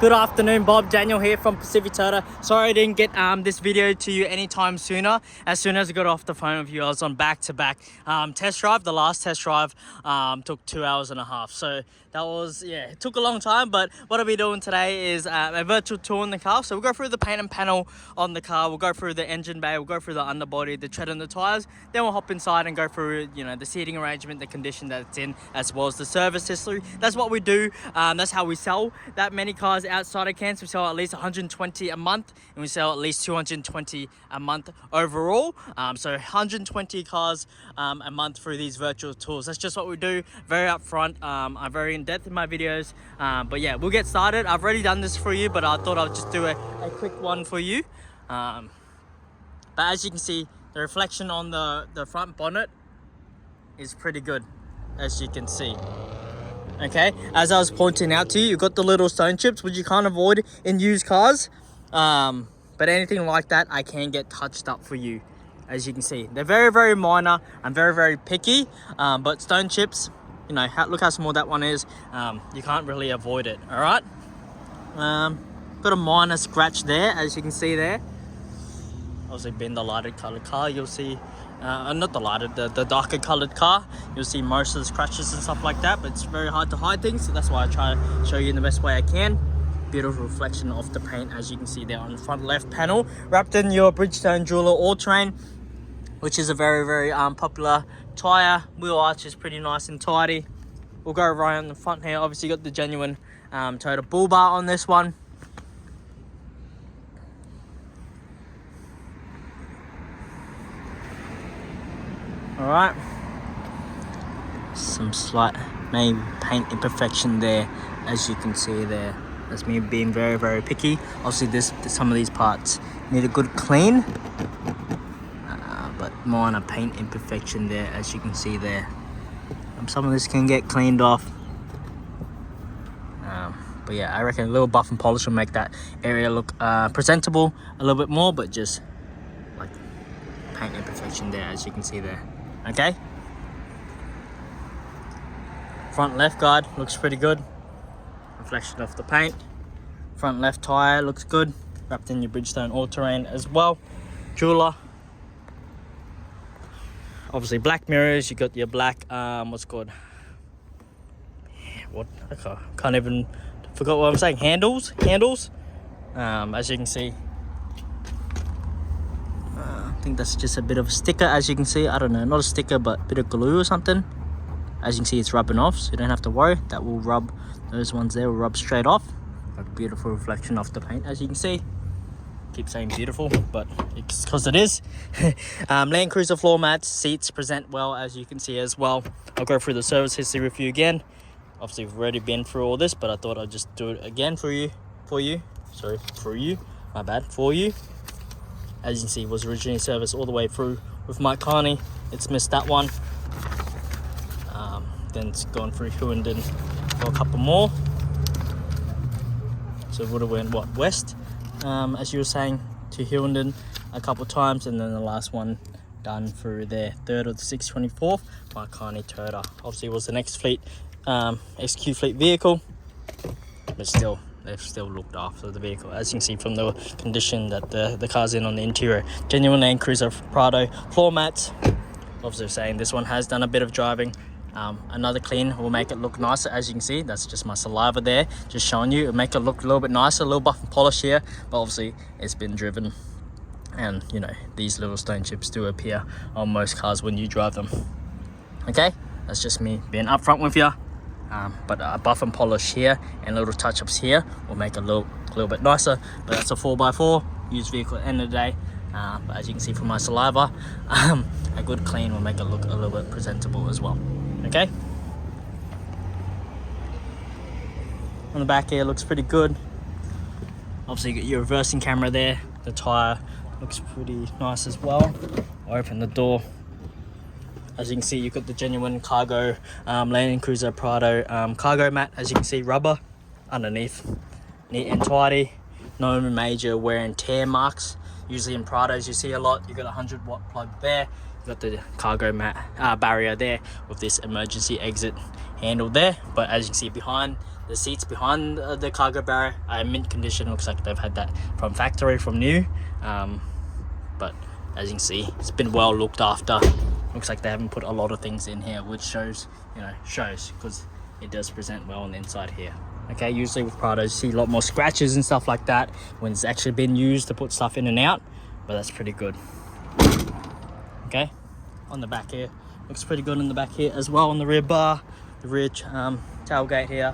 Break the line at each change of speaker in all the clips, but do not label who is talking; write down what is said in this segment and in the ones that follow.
Good afternoon, Bob. Daniel here from Pacific Toyota. Sorry I didn't get this video to you anytime sooner. As soon as I got off the phone with you, I was on back-to-back test drive. The last test drive took 2.5 hours. So that was, it took a long time. But what I'll be doing today is a virtual tour in the car. So we'll go through the paint and panel on the car. We'll go through the engine bay. We'll go through the underbody, the tread and the tires. Then we'll hop inside and go through, the seating arrangement, the condition that it's in, as well as the service history. That's what we do. That's how we sell that many cars outside of Cairns. We sell at least 120 a month, and we sell at least 220 a month overall. So 120 cars a month through these virtual tours. That's just what we do. Very upfront. I'm very in depth in my videos. But yeah, we'll get started. I've already done this for you, but I thought I'd just do a quick one for you. But as you can see, the reflection on the front bonnet is pretty good, as you can see. Okay, as I was pointing out to you, you've got the little stone chips, which you can't avoid in used cars. But anything like that, I can get touched up for you. As you can see, they're very, very minor. I'm very, very picky. But stone chips, look how small that one is. You can't really avoid it, all right? Got a minor scratch there, as you can see there. Obviously, being the lighter colored car, you'll see, not the lighter, the darker colored car, you'll see most of the scratches and stuff like that, but it's very hard to hide things, so that's why I try to show you in the best way I can. Beautiful reflection of the paint, as you can see there on the front left panel, wrapped in your Bridgestone Jeweler All-Terrain, which is a very, very popular tire. Wheel arch is pretty nice and tidy. We'll go right on the front here. Obviously, you got the genuine Toyota bull bar on this one. Alright, some slight maybe paint imperfection there, as you can see there. That's me being very, very picky. Obviously some of these parts need a good clean, but minor paint imperfection there, as you can see there. Some of this can get cleaned off, but yeah, I reckon a little buff and polish will make that area look presentable a little bit more, but just like paint imperfection there, as you can see there. Okay, front left guard looks pretty good. Reflection of the paint. Front left tire looks good. Wrapped in your Bridgestone All-Terrain as well. Jeweler. Obviously black mirrors. You got your black what's it called? What? I can't even forgot what I'm saying. Handles. As you can see. I think that's just a bit of a sticker, as you can see. I don't know, not a sticker, but a bit of glue or something. As you can see, it's rubbing off, so you don't have to worry. That will rub, those ones there will rub straight off. A beautiful reflection of the paint, as you can see. Keep saying beautiful, but it's because it is. Landcruiser floor mats, seats present well, as you can see as well. I'll go through the service history with you again. Obviously, we've already been through all this, but I thought I'd just do it again for you. As you can see, it was originally serviced all the way through with Mike Carney. It's missed that one. Then it's gone through Hughenden for a couple more. So it would have went, west, as you were saying, to Hughenden a couple times. And then the last one done through their 3rd of the 624th, Mike Carney Toyota. Obviously, it was the next fleet, XQ fleet vehicle. But still, they've still looked after the vehicle, as you can see from the condition that the car's in on the interior. Genuine Landcruiser Prado floor mats. Obviously saying this one has done a bit of driving. Another clean will make it look nicer, as you can see. That's just my saliva there, just showing you. It'll make it look a little bit nicer, a little buff and polish here, but obviously it's been driven, and these little stone chips do appear on most cars when you drive them. Okay, that's just me being upfront with you. But a buff and polish here and little touch-ups here will make it look a little bit nicer. But that's a 4x4 used vehicle at the end of the day. But as you can see from my saliva, a good clean will make it look a little bit presentable as well. Okay, on the back here looks pretty good. Obviously you got your reversing camera there. The tire looks pretty nice as well. I'll open the door. As you can see, you've got the genuine cargo Landcruiser Prado cargo mat. As you can see, rubber underneath, neat and tidy. No major wear and tear marks. Usually in Prados you see a lot. You've got a 100-watt plug there. got the cargo barrier there with this emergency exit handle there. But as you can see, behind the seats behind the cargo barrier are in mint condition. Looks like they've had that from factory, from new. But as you can see, it's been well looked after. Looks like they haven't put a lot of things in here, which shows, because it does present well on the inside here. Okay, usually with Prado you see a lot more scratches and stuff like that when it's actually been used to put stuff in and out, but that's pretty good. Okay, on the back here, looks pretty good on the back here as well, on the rear bar, the rear tailgate here.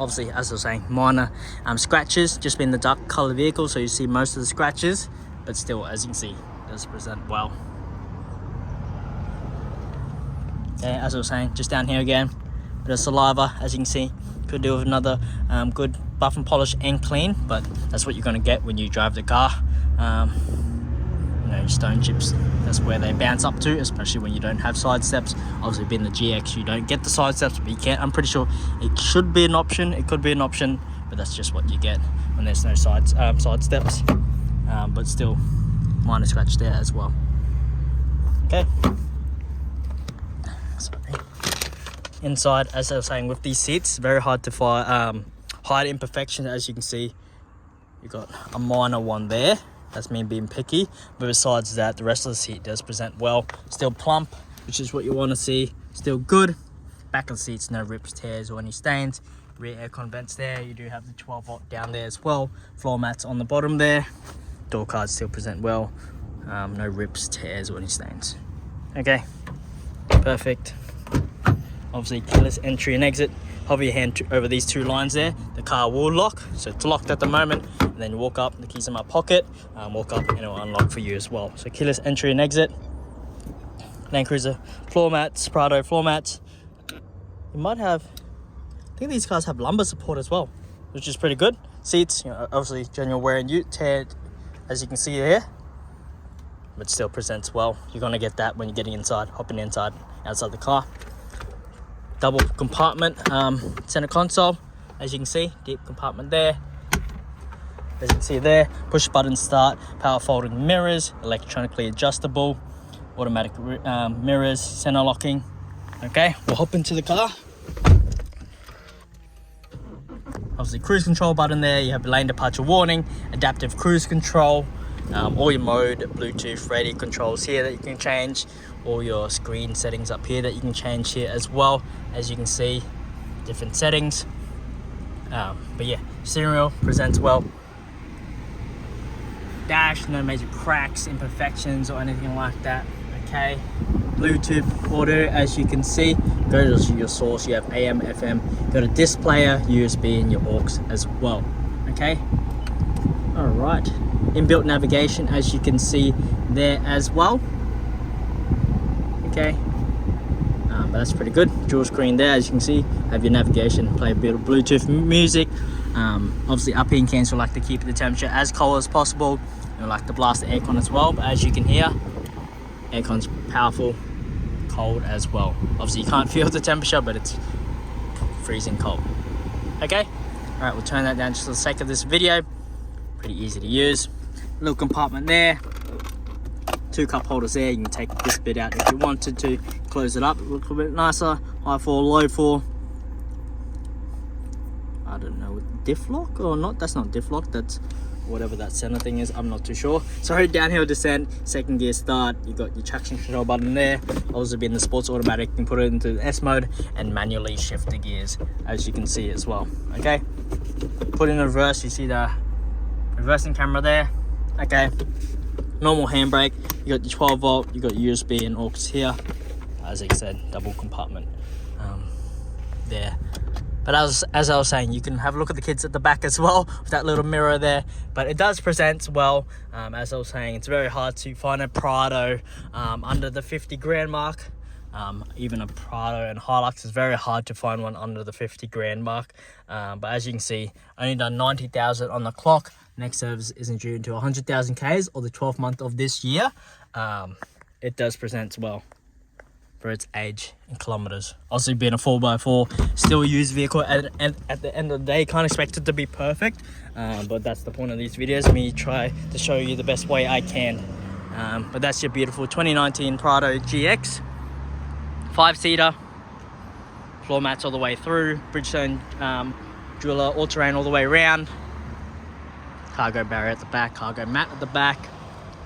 Obviously, as I was saying, minor scratches, just been the dark color vehicle, so you see most of the scratches, but still, as you can see, it does present well. Okay, as I was saying, just down here again, bit of saliva, as you can see. Could do with another good buff and polish and clean, but that's what you're going to get when you drive the car. Stone chips, that's where they bounce up to, especially when you don't have side steps. Obviously, being the GX, you don't get the side steps, but you can. I'm pretty sure it should be an option. It could be an option, but that's just what you get when there's no side steps. But still, minor scratch there as well. Okay. Sorry. Inside, as I was saying, with these seats, very hard to hide imperfections. As you can see, you got a minor one there. That's me being picky, but besides that, the rest of the seat does present well. Still plump, which is what you want to see. Still good. Back of the seats, no rips, tears, or any stains. Rear aircon vents there. You do have the 12-volt down there as well. Floor mats on the bottom there. Door cards still present well. No rips, tears, or any stains. Okay, perfect. Obviously, keyless entry and exit. Hover your hand over these two lines there. The car will lock, so it's locked at the moment. And then you walk up, the keys in my pocket. Walk up, and it will unlock for you as well. So keyless entry and exit. Landcruiser floor mats, Prado floor mats. You might have, I think these cars have lumbar support as well, which is pretty good. Seats, obviously general wear and tear, as you can see here, but still presents well. You're gonna get that when you're getting inside, hopping inside, outside the car. Double compartment center console, as you can see, deep compartment there. As you can see there, push button start, power folding mirrors, electronically adjustable, automatic mirrors, center locking. Okay, we'll hop into the car. Obviously, cruise control button there. You have lane departure warning, adaptive cruise control, all your mode, Bluetooth, radio controls here that you can change, all your screen settings up here that you can change here as well. As you can see, different settings. But yeah, steering wheel presents well. Dash, no major cracks, imperfections, or anything like that. Okay, Bluetooth audio, as you can see, go to your source. You have AM, FM, got a disc player, USB, and your aux as well. Okay, all right, inbuilt navigation, as you can see there as well. Okay, but that's pretty good. Dual screen there, as you can see, have your navigation, play a bit of Bluetooth music. Obviously up here in Cairns, we like to keep the temperature as cold as possible. We like to blast the aircon as well, but as you can hear, aircon's powerful, cold as well. Obviously you can't feel the temperature, but it's freezing cold. Okay, all right, we'll turn that down just for the sake of this video. Pretty easy to use. Little compartment there, two cup holders there. You can take this bit out if you wanted to, close it up, look a bit nicer. High floor, low floor. I don't know, diff lock or not? That's not diff lock, that's whatever that center thing is, I'm not too sure. So downhill descent, second gear start, you got your traction control button there. Also being the sports automatic, you can put it into the S mode and manually shift the gears, as you can see as well. Okay, put in reverse, you see the reversing camera there. Okay, normal handbrake, you got your 12 volt, you got USB and aux here. As I said, double compartment there. But as I was saying, you can have a look at the kids at the back as well with that little mirror there. But it does present well. As I was saying, it's very hard to find a Prado under the 50 grand mark. Even a Prado and Hilux is very hard to find one under the 50 grand mark. But as you can see, only done 90,000 on the clock. Next service isn't due until 100,000 Ks or the 12th month of this year. It does present well for its age in kilometers. Also being a 4x4, still a used vehicle, and at the end of the day, can't expect it to be perfect, but that's the point of these videos, me try to show you the best way I can. But that's your beautiful 2019 Prado GX. 5-seater. Floor mats all the way through. Bridgestone jeweler all-terrain all the way around. Cargo barrier at the back. Cargo mat at the back.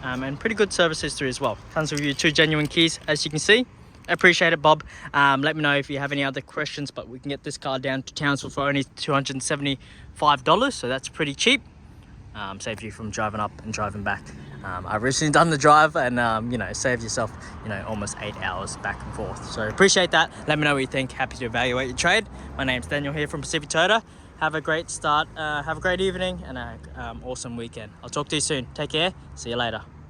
And pretty good service history as well. Comes with you 2 genuine keys, as you can see. Appreciate it, Bob. Let me know if you have any other questions, but we can get this car down to Townsville for only $275, so that's pretty cheap. Save you from driving up and driving back. I've recently done the drive, and you know, saved yourself, you know, almost 8 hours back and forth. So appreciate that. Let me know what you think. Happy to evaluate your trade. My name's Daniel here from Pacific Toyota. Have a great start, have a great evening, and an awesome weekend. I'll talk to you soon. Take care. See you later.